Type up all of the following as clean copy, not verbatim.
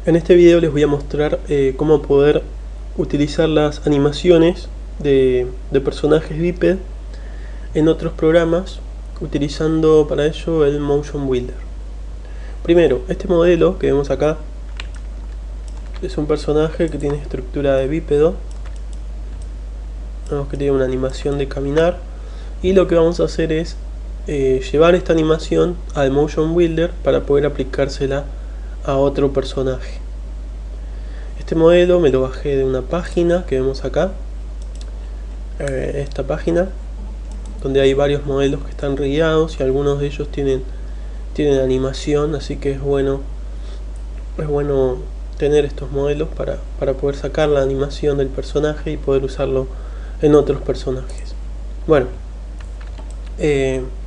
En este video les voy a mostrar cómo poder utilizar las animaciones de personajes biped en otros programas, utilizando para ello el Motion Builder. Primero, este modelo que vemos acá es un personaje que tiene estructura de bípedo. Vemos que tiene una animación de caminar, y lo que vamos a hacer es llevar esta animación al Motion Builder para poder aplicársela a otro personaje. Este modelo me lo bajé de una página que vemos acá, esta página, donde hay varios modelos que están guiados y algunos de ellos tienen animación, así que es bueno tener estos modelos para poder sacar la animación del personaje y poder usarlo en otros personajes. Bueno,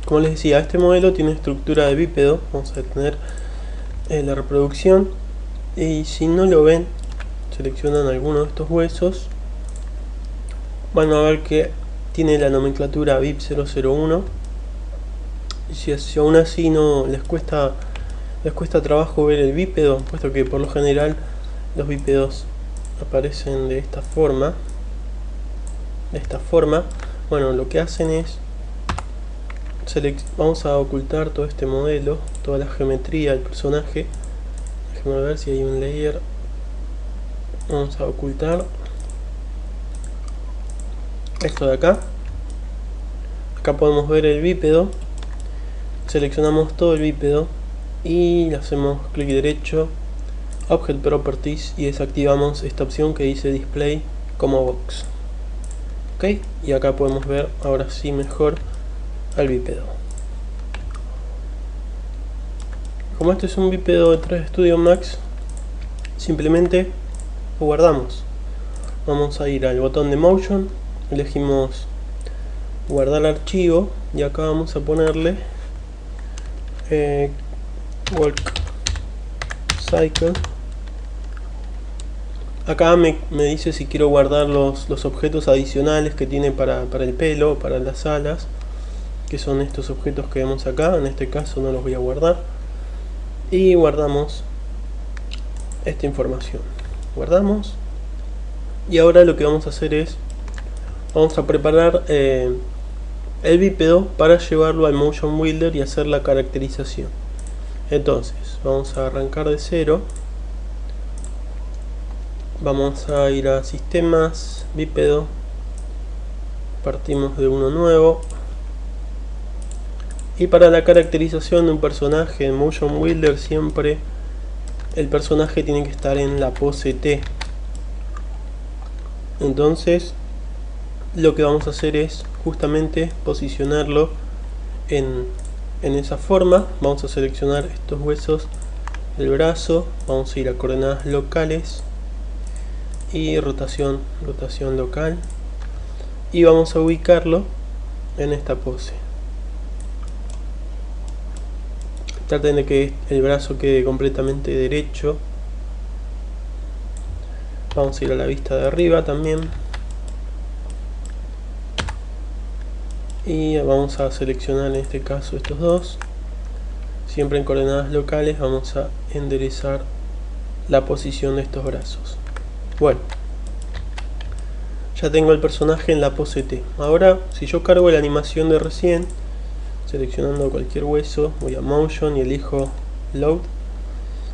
como les decía, este modelo tiene estructura de bípedo. Vamos a detener la reproducción, y si no lo ven, seleccionan alguno de estos huesos, van a ver que tiene la nomenclatura BIP 001. Y si aún así no les cuesta trabajo ver el bípedo, puesto que por lo general los bípedos aparecen de esta forma, bueno, lo que hacen es vamos a ocultar todo este modelo, toda la geometría del personaje. Déjenme ver si hay un layer. Vamos a ocultar esto de acá. Acá podemos ver el bípedo. Seleccionamos todo el bípedo y le hacemos clic derecho, Object Properties, y desactivamos esta opción que dice Display como Box. Ok, y acá podemos ver ahora sí mejor al bípedo. Como este es un bípedo de 3 Studio Max, simplemente lo guardamos. Vamos a ir al botón de Motion, elegimos guardar archivo, y acá vamos a ponerle Walk Cycle. Acá me dice si quiero guardar los objetos adicionales que tiene para el pelo, para las alas, que son estos objetos que vemos acá. En este caso no los voy a guardar, y guardamos esta información. Guardamos, y ahora lo que vamos a hacer es vamos a preparar el bípedo para llevarlo al Motion Builder y hacer la caracterización. Entonces vamos a arrancar de cero, vamos a ir a sistemas, bípedo, partimos de uno nuevo, y para la caracterización de un personaje en Motion Builder siempre el personaje tiene que estar en la pose T. Entonces lo que vamos a hacer es justamente posicionarlo en esa forma. Vamos a seleccionar estos huesos del brazo, vamos a ir a coordenadas locales y rotación local, y vamos a ubicarlo en esta pose. Traten de que el brazo quede completamente derecho. Vamos a ir a la vista de arriba también, y vamos a seleccionar en este caso estos dos. Siempre en coordenadas locales vamos a enderezar la posición de estos brazos. Bueno, ya tengo el personaje en la pose T. Ahora, si yo cargo la animación de recién, seleccionando cualquier hueso, voy a Motion y elijo Load,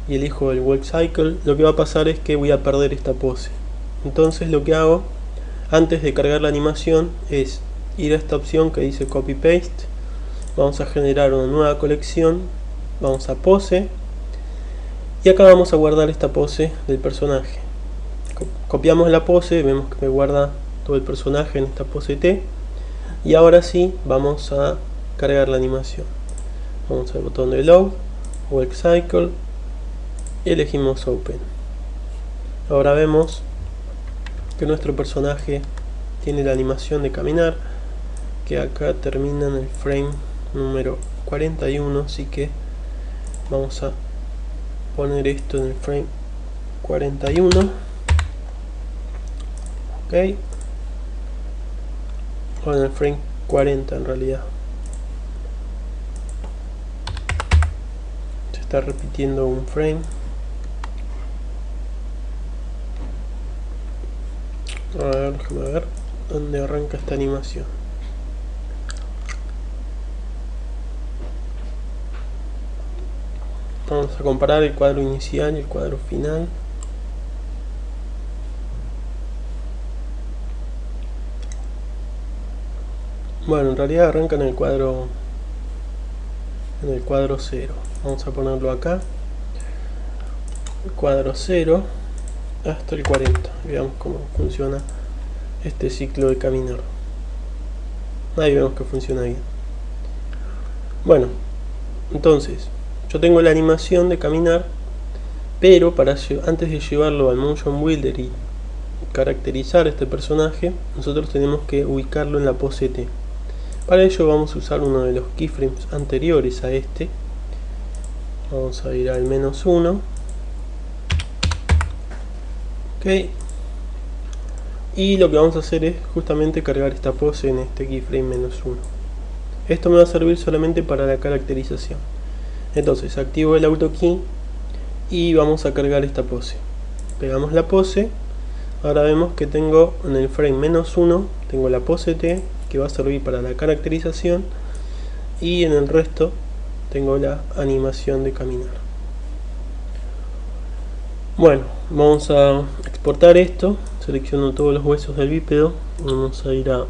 y elijo el Walk Cycle, lo que va a pasar es que voy a perder esta pose. Entonces lo que hago antes de cargar la animación es ir a esta opción que dice Copy Paste. Vamos a generar una nueva colección, vamos a Pose, y acá vamos a guardar esta pose del personaje. Copiamos la pose, vemos que me guarda todo el personaje en esta pose T, y ahora sí vamos a cargar la animación. Vamos al botón de Load, Walk Cycle, y elegimos Open. Ahora vemos que nuestro personaje tiene la animación de caminar, que acá termina en el frame número 41, así que vamos a poner esto en el frame 41. Ok, o en el frame 40 en realidad. Se está repitiendo un frame. A ver, déjame ver dónde arranca esta animación. Vamos a comparar el cuadro inicial y el cuadro final. Bueno, en realidad arranca en el cuadro 0. Vamos a ponerlo acá. El cuadro 0 hasta el 40. Veamos cómo funciona este ciclo de caminar. Ahí vemos que funciona bien. Bueno, entonces yo tengo la animación de caminar, pero antes de llevarlo al Motion Builder y caracterizar este personaje, nosotros tenemos que ubicarlo en la pose T. Para ello vamos a usar uno de los keyframes anteriores a este. Vamos a ir al -1. Ok. Y lo que vamos a hacer es justamente cargar esta pose en este keyframe -1. Esto me va a servir solamente para la caracterización. Entonces activo el auto key y vamos a cargar esta pose. Pegamos la pose. Ahora vemos que tengo en el frame -1 tengo la pose T, que va a servir para la caracterización, y en el resto tengo la animación de caminar. Bueno, vamos a exportar esto. Selecciono todos los huesos del bípedo. Vamos a ir a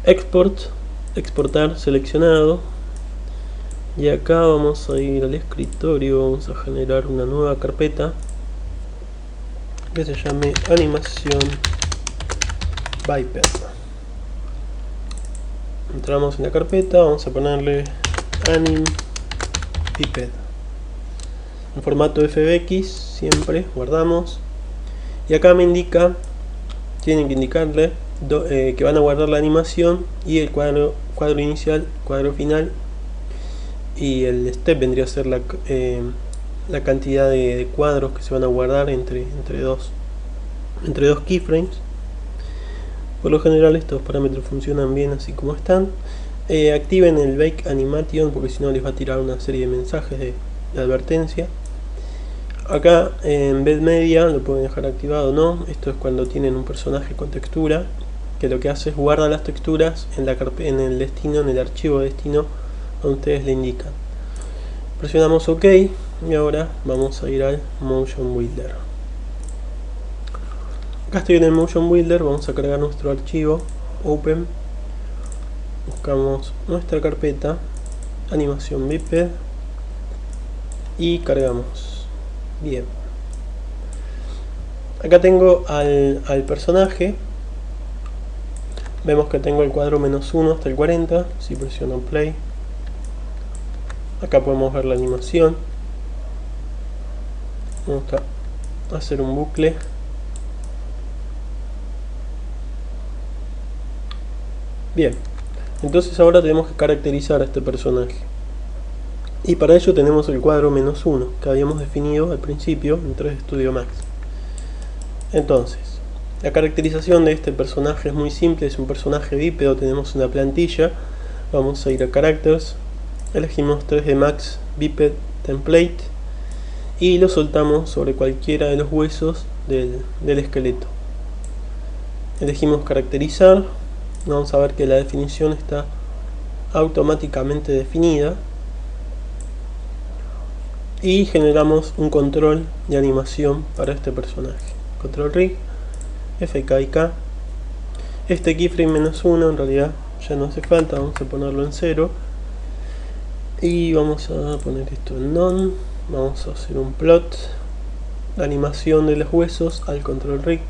Export, exportar seleccionado, y acá vamos a ir al escritorio. Vamos a generar una nueva carpeta que se llame animación biped. Entramos en la carpeta, vamos a ponerle anim biped en formato FBX, siempre guardamos, y acá me indica, tienen que indicarle que van a guardar la animación y el cuadro inicial, cuadro final, y el step vendría a ser la cantidad de cuadros que se van a guardar entre dos keyframes. Por lo general estos parámetros funcionan bien así como están. Activen el Bake Animation, porque si no les va a tirar una serie de mensajes de advertencia. Acá en Bed Media lo pueden dejar activado o no. Esto es cuando tienen un personaje con textura, que lo que hace es guardar las texturas en el destino, en el archivo de destino donde ustedes le indican. Presionamos OK y ahora vamos a ir al Motion Builder. Acá estoy en el Motion Builder, vamos a cargar nuestro archivo Open. Buscamos nuestra carpeta animación biped y cargamos. Bien, acá tengo al personaje. Vemos que tengo el cuadro -1 hasta el 40. Si presiono play, acá podemos ver la animación. Vamos a hacer un bucle. Bien, entonces ahora tenemos que caracterizar a este personaje, y para ello tenemos el cuadro -1 que habíamos definido al principio en 3D Studio Max. Entonces, la caracterización de este personaje es muy simple. Es un personaje bípedo, tenemos una plantilla. Vamos a ir a Characters, elegimos 3D Max Biped Template y lo soltamos sobre cualquiera de los huesos del esqueleto. Elegimos caracterizar. Vamos a ver que la definición está automáticamente definida, y generamos un control de animación para este personaje. Control Rig, FK y K. Este keyframe -1 en realidad ya no hace falta, vamos a ponerlo en 0 y vamos a poner esto en None. Vamos a hacer un plot de animación de los huesos al Control Rig,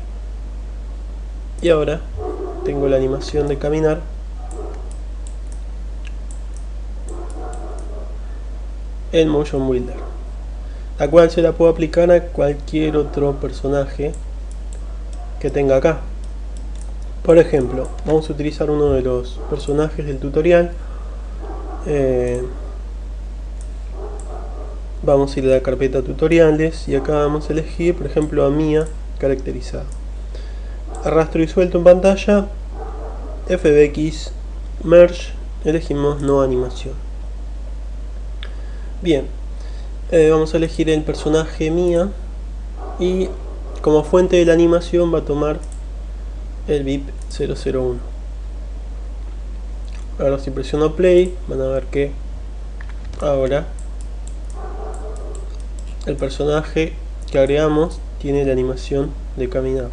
y ahora tengo la animación de caminar. El Motion Builder, la cual se la puedo aplicar a cualquier otro personaje que tenga acá. Por ejemplo, vamos a utilizar uno de los personajes del tutorial. Vamos a ir a la carpeta tutoriales y acá vamos a elegir, por ejemplo, a Mia caracterizado. Arrastro y suelto en pantalla, FBX, Merge, elegimos no animación. Bien, vamos a elegir el personaje Mia, y como fuente de la animación va a tomar el VIP 001. Ahora si presiono play van a ver que ahora el personaje que agregamos tiene la animación de caminar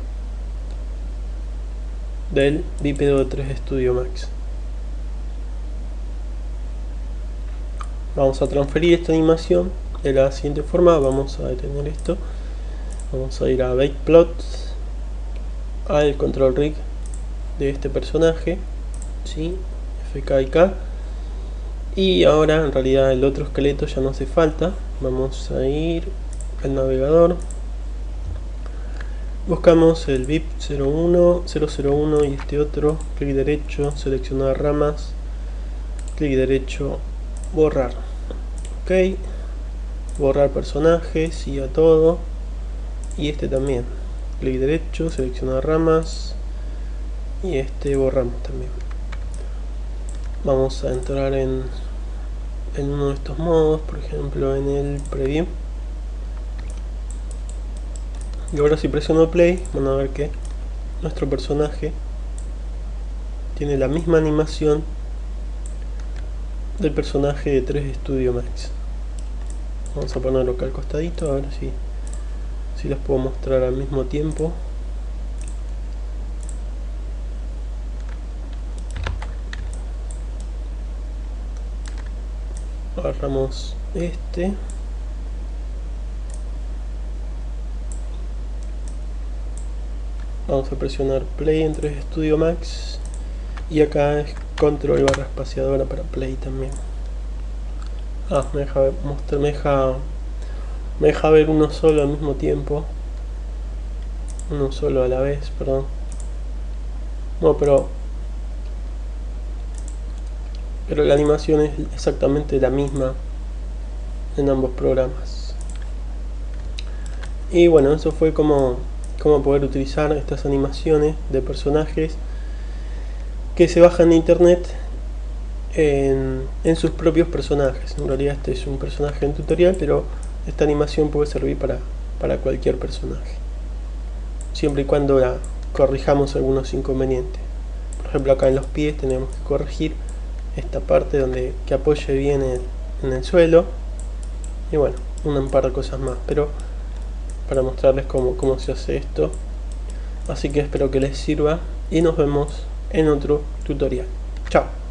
del Bípedo 3 Studio Max. Vamos a transferir esta animación de la siguiente forma. Vamos a detener esto, vamos a ir a Bakeplot, al control rig de este personaje, ¿sí? FK y K, y ahora en realidad el otro esqueleto ya no hace falta. Vamos a ir al navegador, buscamos el VIP 001 y este otro, clic derecho, seleccionar ramas, clic derecho, borrar, ok, borrar personajes y a todo, y este también, clic derecho, seleccionar ramas, y este borramos también. Vamos a entrar en uno de estos modos, por ejemplo en el preview, y ahora si presiono play van a ver que nuestro personaje tiene la misma animación del personaje de 3 Studio Max. Vamos a ponerlo acá al costadito, a ver si los puedo mostrar al mismo tiempo. Agarramos este, vamos a presionar play en 3 Studio Max, y acá es control barra espaciadora para play también. Me deja ver uno solo al mismo tiempo, uno solo a la vez, perdón. No, pero la animación es exactamente la misma en ambos programas. Y bueno, eso fue como poder utilizar estas animaciones de personajes que se bajan de internet en sus propios personajes. En realidad este es un personaje en tutorial, pero esta animación puede servir para cualquier personaje, siempre y cuando corrijamos algunos inconvenientes. Por ejemplo, acá en los pies tenemos que corregir esta parte que apoye bien en el suelo, y bueno, un par de cosas más, pero para mostrarles cómo se hace esto. Así que espero que les sirva y nos vemos en otro tutorial. Chao.